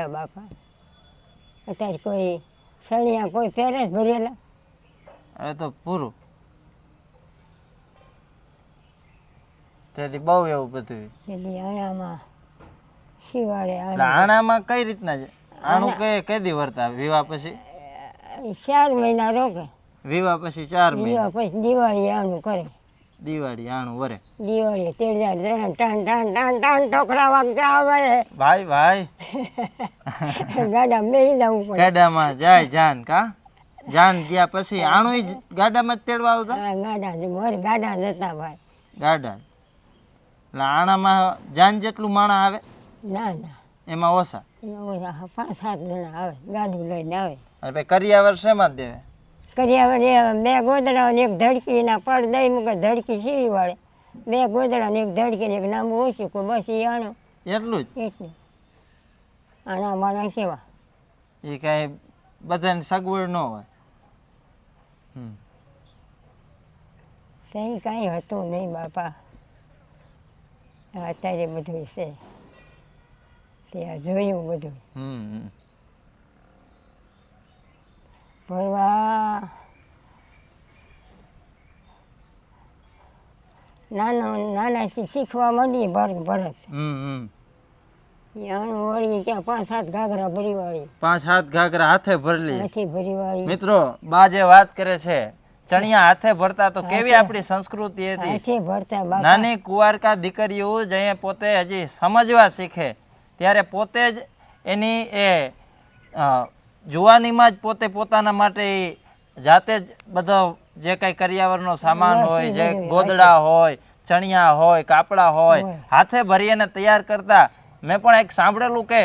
બાપા અત્યારે કોઈ સળિયા કોઈ ફેરે જ ભરેલા હવે તો પૂરું તેથી બહુ એવું બધું એટલે આણામાં શિવાળે એટલે આણામાં કઈ રીતના છે આણું કેદી વર્તા વિવાહ પછી 4 મહિના રોકે વિવાહ પછી 4 મહિના પછી દિવાળી આણું કરે દિવાળી આણું વરે દિવાળી તેડજાર ટાણ ટાણ ટાણ ટાણ ઠોકરા વાગતા આવે ભાઈ ભાઈ ગાડા બેસી જવું પડે ગાડામાં જાય જાન કા જાન ગયા પછી આણું જ ગાડામાં જ તેડવા આવતા હા ગાડા જતા ભાઈ ગાડા એટલે આણામાં જાન જેટલું માણા આવે ના ના એમાં ઓછા ઓલા 5-7 જણા આવે ગાડું લઈને આવે અને પછી કરિયાવર શેમાં જ દેવે કર્યા વળી 2 ગોદડા ને 1 ધડકીના પડ દઈ મૂકે ધડકી સીવી વાળે 2 ગોદડા ને 1 ધડકી ને 1 નામું ઓછું કોઈ બસ એ આણો એટલું જ એટલું આણા માણા કેવા એ કાંઈ બધાને સગવડ ન હોય કંઈ કાંઈ હતું નહીં બાપા અત્યારે બધું છે ત્યાં જોયું બધું ભરવા નાનાથી શીખવા માંડીએ ભરત આણું વળી ક્યાં 5-7 ઘાઘરા ભરી વાળી 5-7 ઘાઘરા હાથે ભરલી હાથી ભરી વાળી મિત્રો બા જે વાત કરે છે ચણિયા હાથે ભરતા તો કેવી આપણી સંસ્કૃતિ હતી હાથે ભરતા બાપા નાની કુંવારકા દીકરીઓ જ અહીંયા પોતે હજી સમજવા શીખે ત્યારે પોતે જ એની એ જુવાનીમાં જ પોતે પોતાના માટે જાતે જ બધો જે કાંઈ કરિયાવરનો સામાન હોય જે ગોદડા હોય ચણિયા હોય કાપડા હોય હાથે ભરી અને તૈયાર કરતા મેં પણ એક સાંભળેલું કે